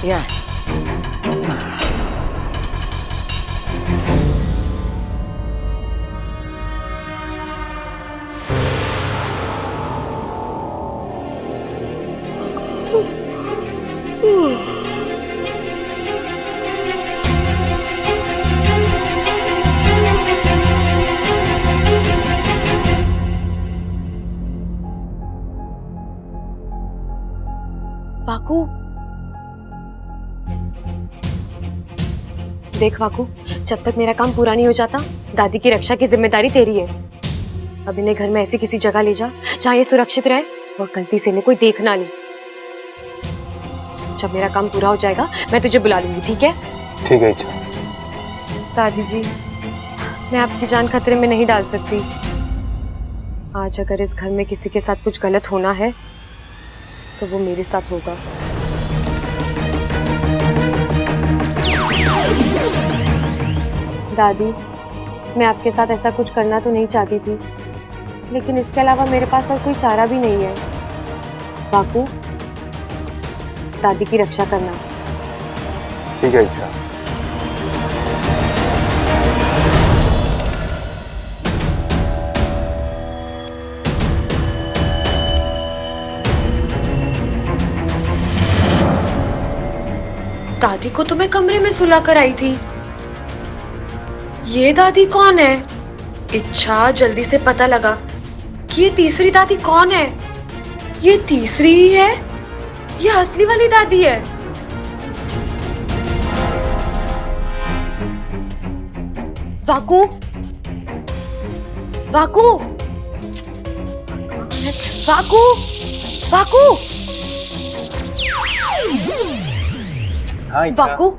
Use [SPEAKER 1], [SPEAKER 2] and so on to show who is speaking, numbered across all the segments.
[SPEAKER 1] या
[SPEAKER 2] वाकू, देख वाकू, जब तक मेरा काम पूरा नहीं हो जाता दादी की रक्षा की जिम्मेदारी तेरी है। अब इन्हें घर में ऐसी किसी जगह ले जा जहाँ ये सुरक्षित रहे और गलती से इन्हें कोई देख ना ले। जब मेरा काम पूरा हो जाएगा मैं तुझे बुला लूंगी, ठीक है?
[SPEAKER 3] ठीक है इच्छा।
[SPEAKER 2] दादी जी, मैं आपकी जान खतरे में नहीं डाल सकती। आज अगर इस घर में किसी के साथ कुछ गलत होना है तो वो मेरे साथ होगा। दादी, मैं आपके साथ ऐसा कुछ करना तो नहीं चाहती थी, लेकिन इसके अलावा मेरे पास और कोई चारा भी नहीं है। बाकू, दादी की रक्षा करना।
[SPEAKER 3] ठीक है इच्छा।
[SPEAKER 2] दादी को तो मैं कमरे में सुला कर आई थी। ये दादी कौन है? इच्छा, जल्दी से पता लगा कि ये तीसरी दादी कौन है। ये तीसरी ही है, ये असली वाली दादी है। वाकू, वाकू, वाकू, वाकू,
[SPEAKER 3] हाँ इच्छा।
[SPEAKER 2] वाकू,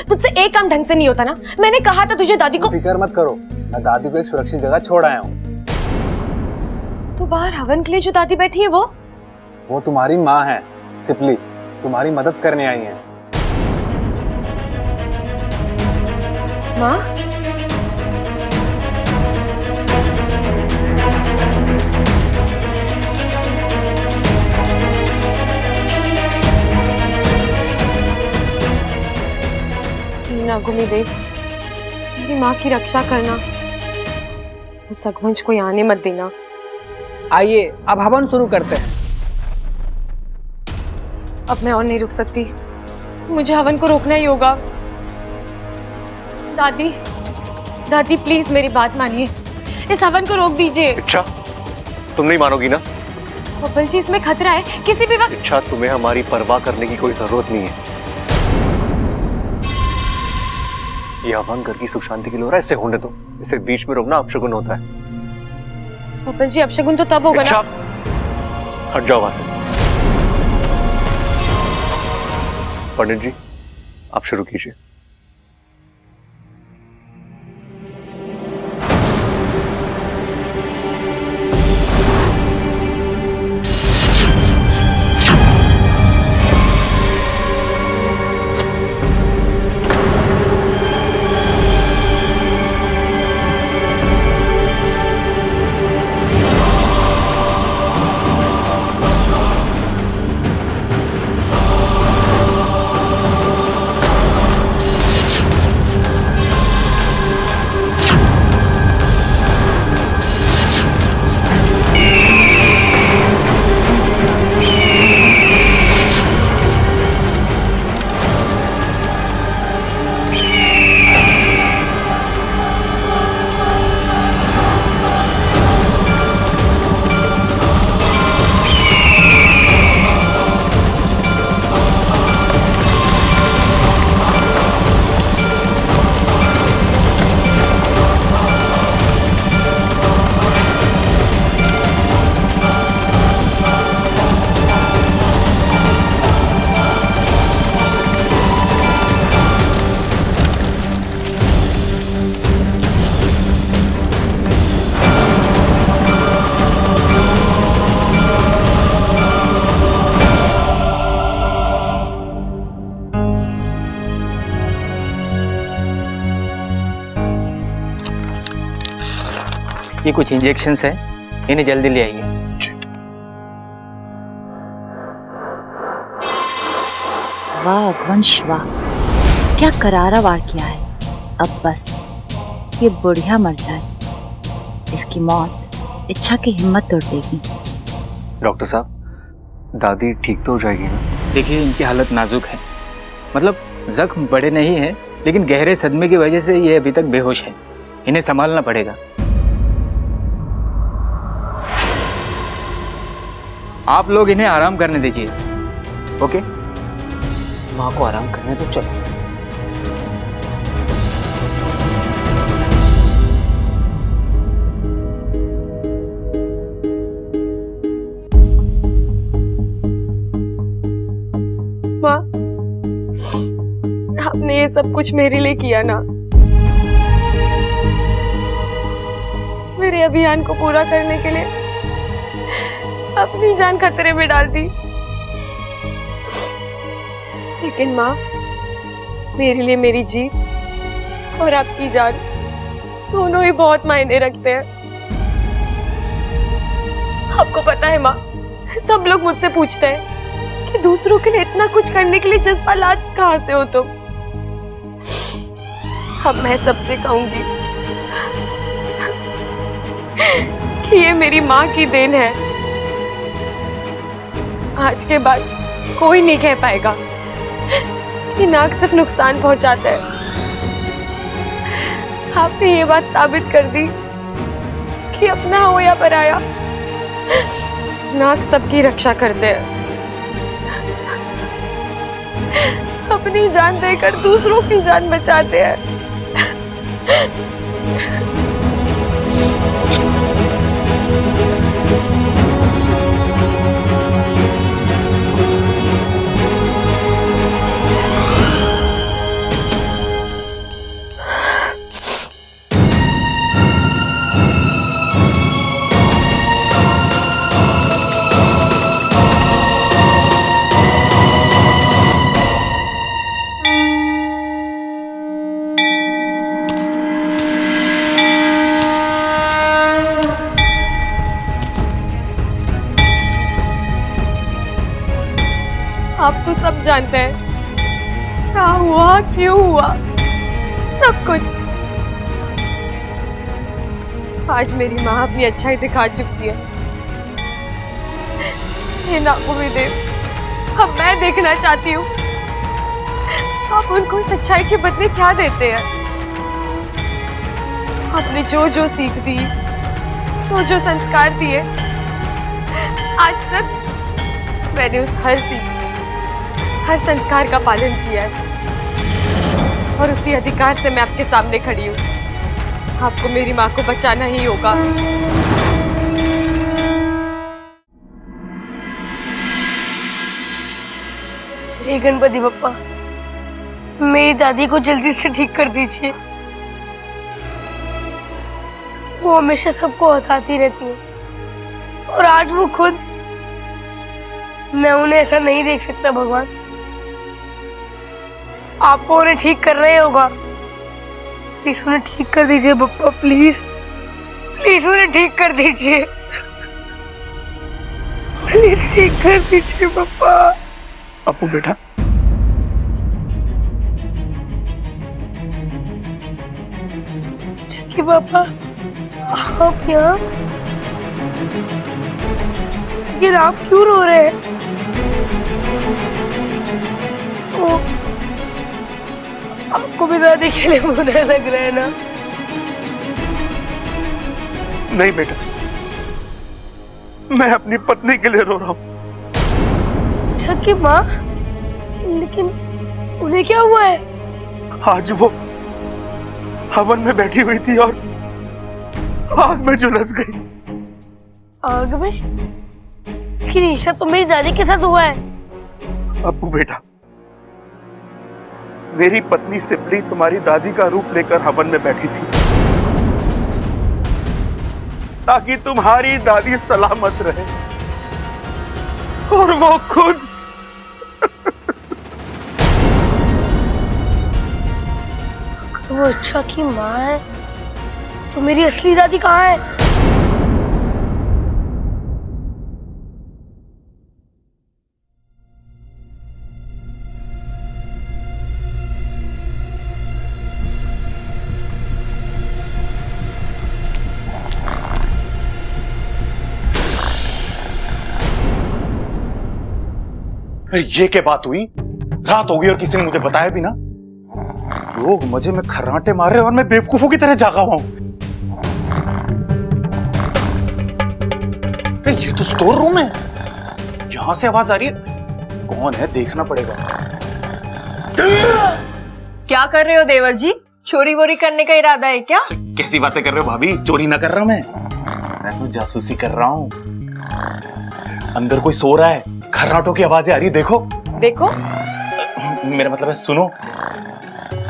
[SPEAKER 2] तुझसे एक काम ढंग से नहीं होता ना। मैंने कहा था तुझे दादी को।
[SPEAKER 3] फिक्र मत करो, मैं दादी को एक सुरक्षित जगह छोड़ आया हूँ।
[SPEAKER 2] तो बाहर हवन के लिए जो दादी बैठी है वो
[SPEAKER 3] तुम्हारी माँ है, सिपली, तुम्हारी मदद करने आई है।
[SPEAKER 2] माँ? नागुमी देव, मेरी माँ की रक्षा करना। उस अगवंश को यहाँ आने मत देना।
[SPEAKER 1] आइए अब हवन शुरू करते हैं।
[SPEAKER 2] अब मैं और नहीं रुक सकती, मुझे हवन को रोकना ही होगा। दादी, दादी प्लीज मेरी बात मानिए, इस हवन को रोक दीजिए।
[SPEAKER 4] इच्छा, तुम नहीं मानोगी ना?
[SPEAKER 2] बब्बल जी, इसमें खतरा है, किसी भी वक्त।
[SPEAKER 4] इच्छा, तुम्हें हमारी परवाह करने की कोई जरूरत नहीं है। ये हवन घर की सुख शांति के लिए हो रहा है, इसे होने दो। इसे बीच में रोकना अपशगुन होता है।
[SPEAKER 2] बब्बल जी, अपशगुन तो तब होगा ना।
[SPEAKER 4] हट जाओ वहां से। पंडित जी, आप शुरू कीजिए।
[SPEAKER 1] ये कुछ इंजेक्शंस है, इन्हें जल्दी ले आइए।
[SPEAKER 5] वाह अघवंश वाह, क्या करारा वार किया है। अब बस ये बुढ़िया मर जाए, इसकी मौत इच्छा की हिम्मत तोड़ देगी।
[SPEAKER 4] डॉक्टर साहब, दादी ठीक तो हो जाएगी ना?
[SPEAKER 1] देखिए, इनकी हालत नाजुक है। मतलब जख्म बड़े नहीं है, लेकिन गहरे सदमे की वजह से ये अभी तक बेहोश है। इन्हें संभालना पड़ेगा। आप लोग इन्हें आराम करने दीजिए। ओके, माँ को आराम करने दो। चलो।
[SPEAKER 2] माँ, आपने ये सब कुछ मेरे लिए किया ना। मेरे अभियान को पूरा करने के लिए अपनी जान खतरे में डाल दी। लेकिन माँ, मेरे लिए मेरी जीत और आपकी जान दोनों ही बहुत मायने रखते हैं। आपको पता है माँ, सब लोग मुझसे पूछते हैं कि दूसरों के लिए इतना कुछ करने के लिए जज्बात कहाँ से हो तुम। अब मैं सबसे कहूंगी कि ये मेरी माँ की देन है। आज के बाद कोई नहीं कह पाएगा कि नाक सिर्फ नुकसान पहुंचाता है। आपने ये बात साबित कर दी कि अपना हो या पराया, नाक सबकी रक्षा करते हैं। अपनी जान देकर दूसरों की जान बचाते हैं। आप तो सब जानते हैं क्या हुआ, क्यों हुआ, सब कुछ। आज मेरी माँ अपनी अच्छाई दिखा चुकी है। हे नागोमी देव, अब मैं देखना चाहती हूँ आप उनको इस अच्छाई के बदले क्या देते हैं। आपने जो जो सीख दी, जो जो संस्कार दिए, आज तक मैंने उस हर संस्कार का पालन किया है और उसी अधिकार से मैं आपके सामने खड़ी हूँ। आपको मेरी माँ को बचाना ही होगा।
[SPEAKER 6] हे गणपति बप्पा, मेरी दादी को जल्दी से ठीक कर दीजिए। वो हमेशा सबको हंसाती रहती है और आज वो खुद। मैं उन्हें ऐसा नहीं देख सकता भगवान। आपको उन्हें ठीक करना ही होगा। प्लीज उन्हें ठीक कर दीजिए बप्पा, प्लीज प्लीज उन्हें ठीक कर दीजिए। प्लीज ठीक कर दीजिए बप्पा।
[SPEAKER 3] अपू बेटा,
[SPEAKER 6] चक्की पापा, आप यहाँ? लेकिन आप क्यों रो रहे हैं? आपको भी दादी के लिए बुरा लग रहा है ना?
[SPEAKER 3] नहीं बेटा, मैं अपनी पत्नी के लिए रो रहा हूँ।
[SPEAKER 6] अच्छा की माँ, लेकिन उन्हें क्या हुआ है?
[SPEAKER 3] आज वो हवन में बैठी हुई थी और आग में झुलस गई।
[SPEAKER 6] आग में? लेकिन ईशा तो मेरी दादी के साथ हुआ है।
[SPEAKER 3] अब्बू बेटा, मेरी पत्नी सिपली तुम्हारी दादी का रूप लेकर हवन में बैठी थी ताकि तुम्हारी दादी सलामत रहे, और वो खुद
[SPEAKER 6] वो अच्छा की माँ है तो मेरी असली दादी कहाँ है?
[SPEAKER 3] अरे ये क्या बात हुई? रात हो गई और किसी ने मुझे बताया भी ना। लोग मजे में खर्राटे मार रहे हैं और मैं बेवकूफों की तरह जागा हुआ हूं। ये तो स्टोर रूम है, यहां से आवाज आ रही है। कौन है देखना पड़ेगा।
[SPEAKER 2] क्या कर रहे हो देवर जी? चोरी वोरी करने का इरादा है क्या?
[SPEAKER 3] कैसी बातें कर रहे हो भाभी? चोरी ना कर रहा मैं तो जासूसी कर रहा हूं। अंदर कोई सो रहा है, खर्राटों की आवाजें आ रही है। देखो
[SPEAKER 2] देखो।
[SPEAKER 3] मेरा मतलब है सुनो।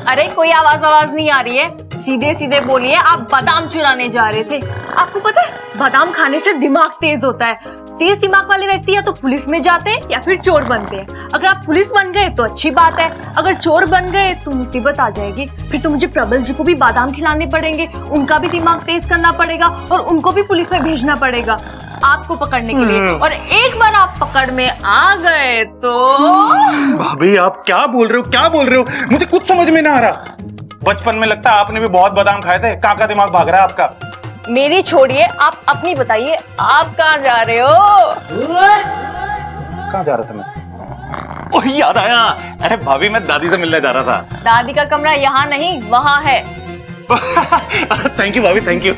[SPEAKER 2] अरे कोई आवाज नहीं आ रही है, सीधे सीधे बोलिए। आप बादाम चुराने जा रहे थे। आपको पता है बादाम खाने से दिमाग तेज होता है। तेज दिमाग वाले व्यक्ति या तो पुलिस में जाते हैं या फिर चोर बनते हैं। अगर आप पुलिस बन गए तो अच्छी बात है, अगर चोर बन गए तो मुसीबत आ जाएगी। फिर तो मुझे प्रबल जी को भी बादाम खिलाने पड़ेंगे, उनका भी दिमाग तेज करना पड़ेगा और उनको भी पुलिस में भेजना पड़ेगा आपको पकड़ने के लिए। और एक बार आप पकड़ में आ गए तो
[SPEAKER 3] भाभी आप क्या बोल रहे हो? मुझे कुछ समझ में ना आ रहा। बचपन में लगता है आपने भी बहुत बादाम खाए थे। कहाँ का दिमाग भाग रहा है आपका?
[SPEAKER 2] मेरी छोड़िए, आप अपनी बताइए, आप कहाँ जा रहे हो?
[SPEAKER 3] कहाँ जा रहा था मैं? ओह याद आया। अरे भाभी मैं दादी से मिलने जा रहा था।
[SPEAKER 2] दादी का कमरा यहाँ नहीं वहाँ है।
[SPEAKER 3] थैंक यू भाभी, थैंक यू।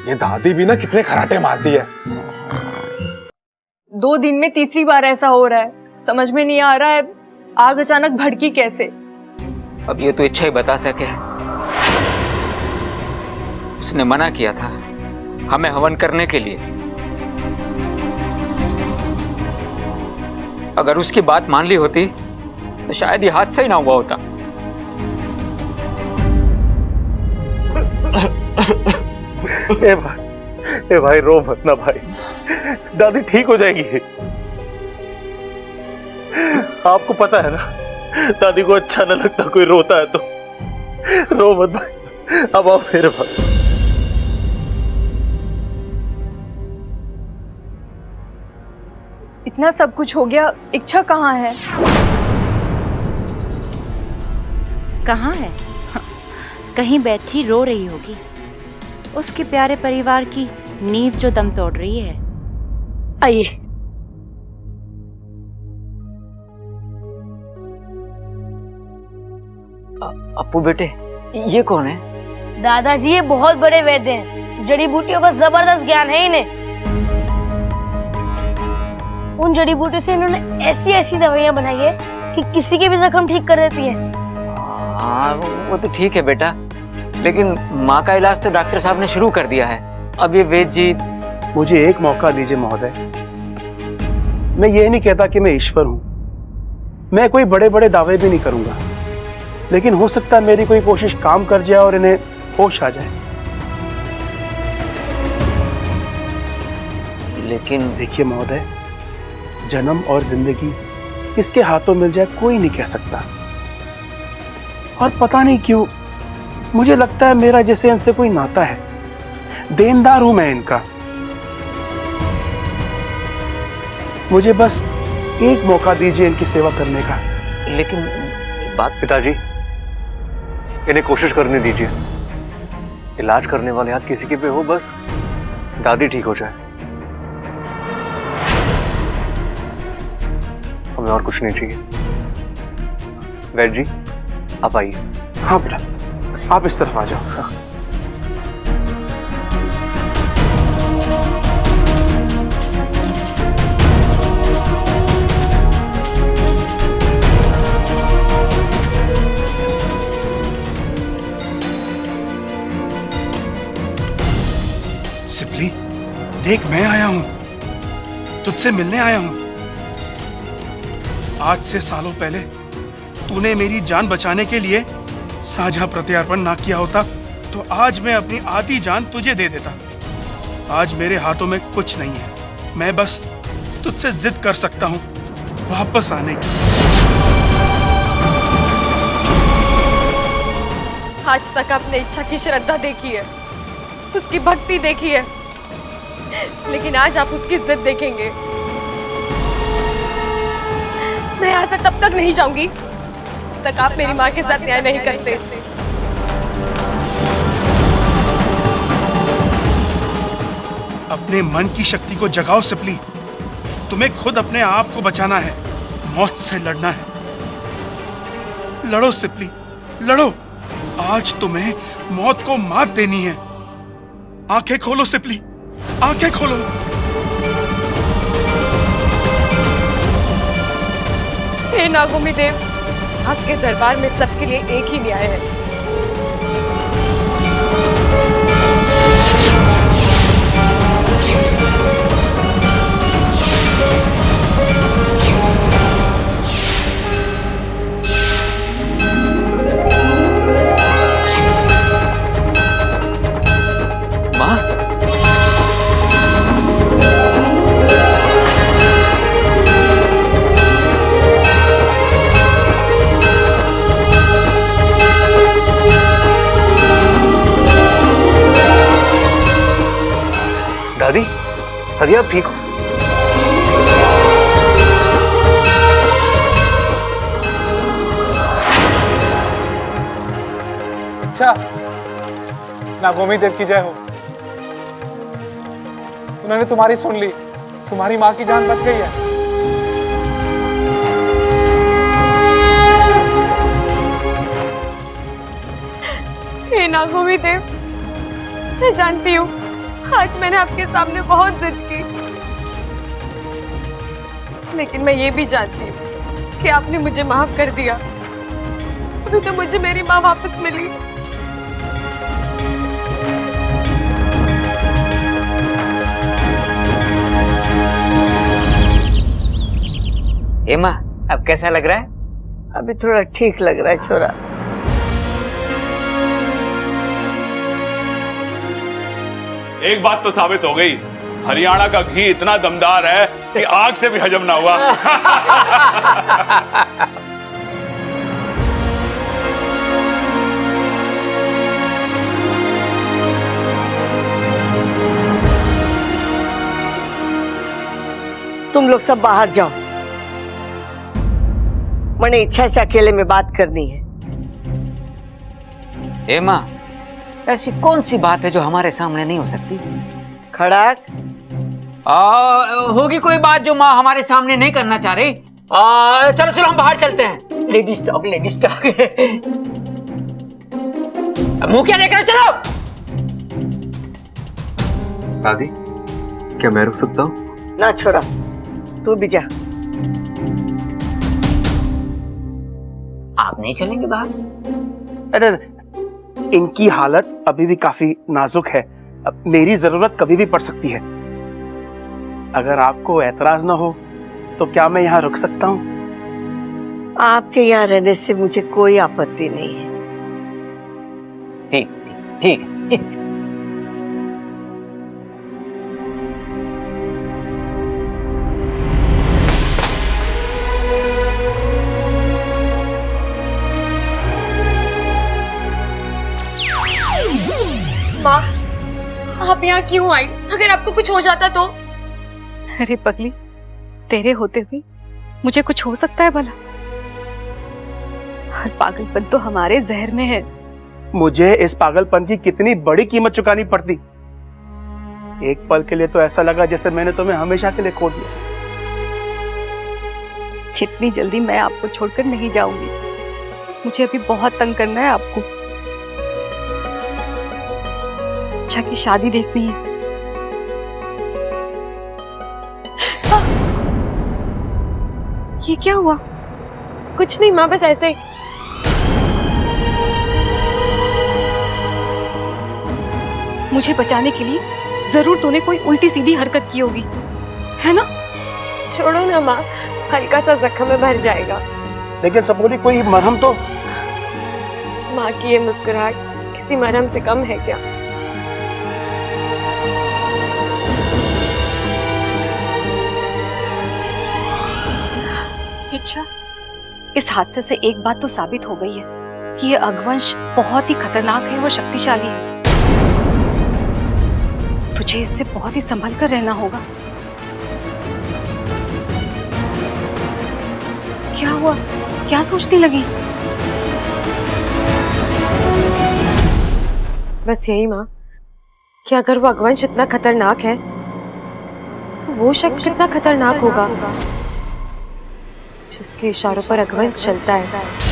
[SPEAKER 7] ये दादी भी ना कितने खराटे मारती है।
[SPEAKER 2] 2 दिन में तीसरी बार ऐसा हो रहा है। समझ में नहीं आ रहा है आग अचानक भड़की कैसे।
[SPEAKER 1] अब ये तो इच्छा ही बता सके। उसने मना किया था हमें हवन करने के लिए। अगर उसकी बात मान ली होती तो शायद ये हादसा ही ना हुआ होता।
[SPEAKER 3] ए भाई रो मत ना भाई, दादी ठीक हो जाएगी। आपको पता है ना दादी को अच्छा ना लगता कोई रोता है तो। रो मत भाई, अब आओ मेरे पास।
[SPEAKER 2] इतना सब कुछ हो गया, इच्छा कहाँ है?
[SPEAKER 5] कहाँ है? कहीं बैठी रो रही होगी। उसके प्यारे परिवार की नींव जो दम तोड़ रही है।
[SPEAKER 6] आइए।
[SPEAKER 1] अप्पू बेटे, ये कौन है?
[SPEAKER 6] दादाजी ये बहुत बड़े वैद्य हैं। जड़ी बूटियों का जबरदस्त ज्ञान है इन्हें। उन जड़ी बूटियों से इन्होंने ऐसी ऐसी दवाइयां बनाई है कि किसी के भी जख्म ठीक कर देती है।
[SPEAKER 1] हाँ वो तो ठीक है बेटा, लेकिन माँ का इलाज तो डॉक्टर साहब ने शुरू कर दिया है। अब ये वैद्य जी।
[SPEAKER 8] मुझे एक मौका दीजिए महोदय। मैं ये नहीं कहता कि मैं ईश्वर हूं, मैं कोई बड़े बड़े दावे भी नहीं करूंगा, लेकिन हो सकता है मेरी कोई कोशिश काम कर जाए और इन्हें होश आ जाए।
[SPEAKER 1] लेकिन
[SPEAKER 8] देखिए महोदय, जन्म और जिंदगी किसके हाथों मिल जाए कोई नहीं कह सकता। और पता नहीं क्यों मुझे लगता है मेरा जैसे इनसे कोई नाता है। देनदार हूं मैं इनका। मुझे बस एक मौका दीजिए इनकी सेवा करने का।
[SPEAKER 1] लेकिन बात
[SPEAKER 4] पिताजी, इन्हें कोशिश करने दीजिए। इलाज करने वाले हाथ किसी के पे हो, बस दादी ठीक हो जाए। हमें और कुछ नहीं चाहिए। वैद्य जी आप आइए।
[SPEAKER 8] हाँ बेटा, आप इस तरफ आ जाओ।
[SPEAKER 3] सिपली देख, मैं आया हूं, तुझसे मिलने आया हूं। आज से सालों पहले तूने मेरी जान बचाने के लिए साझा प्रत्यार्पण ना किया होता तो आज मैं अपनी आधी जान तुझे दे देता। आज मेरे हाथों में कुछ नहीं है, मैं बस तुझसे जिद कर सकता हूं वापस आने की।
[SPEAKER 2] आज तक आपने इच्छा की श्रद्धा देखी है, उसकी भक्ति देखी है, लेकिन आज आप उसकी जिद देखेंगे। मैं यहाँ से तब तक नहीं जाऊंगी तक आप मेरी माँ के साथ न्याय नहीं करते।
[SPEAKER 3] अपने मन की शक्ति को जगाओ सिपली। तुम्हें खुद अपने आप को बचाना है, मौत से लड़ना है। लड़ो सिपली, लड़ो। आज तुम्हें मौत को मात देनी है। आंखें खोलो सिपली, आंखें खोलो।
[SPEAKER 2] हे नागोमी देव, आपके दरबार में सबके लिए एक ही न्याय है।
[SPEAKER 1] माँ,
[SPEAKER 4] दादी, दादी आप ठीक हो?
[SPEAKER 7] अच्छा, नागोमी देव की जय हो। उन्होंने तुम्हारी सुन ली, तुम्हारी माँ की जान बच गई है।
[SPEAKER 2] हे नागोमी देव, मैं जानती हूँ आज मैंने आपके सामने बहुत जिद की, लेकिन मैं ये भी जानती हूँ कि आपने मुझे माफ कर दिया। अभी तो मुझे मेरी माँ वापस मिली।
[SPEAKER 1] ए माँ, अब कैसा लग रहा है?
[SPEAKER 9] अभी थोड़ा ठीक लग रहा है छोरा।
[SPEAKER 10] एक बात तो साबित हो गई, हरियाणा का घी इतना दमदार है कि आग से भी हजम ना हुआ।
[SPEAKER 9] तुम लोग सब बाहर जाओ, मैंने इच्छा से अकेले में बात करनी है।
[SPEAKER 1] ए माँ, ऐसी कौन सी बात है जो हमारे सामने नहीं हो सकती?
[SPEAKER 9] खड़ाक,
[SPEAKER 1] होगी कोई बात जो माँ हमारे सामने नहीं करना चाह रही। चलो चलो हम बाहर चलते हैं। Ladies talk, ladies talk. मुंह क्या लेकर चलो।
[SPEAKER 4] दादी, क्या मैं रुक सकता हूँ?
[SPEAKER 9] ना छोरा, तू भी जा।
[SPEAKER 1] आप नहीं चलेंगे बाहर?
[SPEAKER 8] अरे इनकी हालत अभी भी काफी नाजुक है, अब मेरी जरूरत कभी भी पड़ सकती है। अगर आपको ऐतराज ना हो तो क्या मैं यहाँ रुक सकता हूँ?
[SPEAKER 9] आपके यहाँ रहने से मुझे कोई आपत्ति नहीं है।
[SPEAKER 1] ठीक ठीक है।
[SPEAKER 2] माँ, आप यहाँ क्यों आई? अगर आपको कुछ हो जाता तो?
[SPEAKER 11] अरे पगली, तेरे होते हुए मुझे कुछ हो सकता है भला? हर पागलपन तो हमारे जहर में है।
[SPEAKER 8] मुझे इस पागलपन की कितनी बड़ी कीमत चुकानी पड़ती। एक पल के लिए तो ऐसा लगा जैसे मैंने तुम्हें हमेशा के लिए खो दिया।
[SPEAKER 11] जितनी जल्दी मैं आपको छोड़कर नहीं जाऊंगी। मुझे अभी बहुत तंग करना है आपको। अच्छा की शादी देखनी है। ये क्या हुआ?
[SPEAKER 2] कुछ नहीं माँ, बस ऐसे।
[SPEAKER 11] मुझे बचाने के लिए जरूर तूने कोई उल्टी सीधी हरकत की होगी, है ना?
[SPEAKER 2] छोड़ो ना माँ, हल्का सा जख्म में भर जाएगा।
[SPEAKER 8] लेकिन सबोली, कोई मरहम तो।
[SPEAKER 2] माँ की ये मुस्कुराहट किसी मरहम से कम है क्या?
[SPEAKER 11] अच्छा, इस हादसे से एक बात तो साबित हो गई है कि ये अगवंश बहुत ही खतरनाक है और शक्तिशाली है। तुझे इससे बहुत ही संभल कर रहना होगा। क्या हुआ? क्या सोचने लगी?
[SPEAKER 2] बस यही माँ कि अगर वो अगवंश इतना खतरनाक है तो वो शख्स कितना खतरनाक होगा जिसके इशारों पर अकबर चलता है।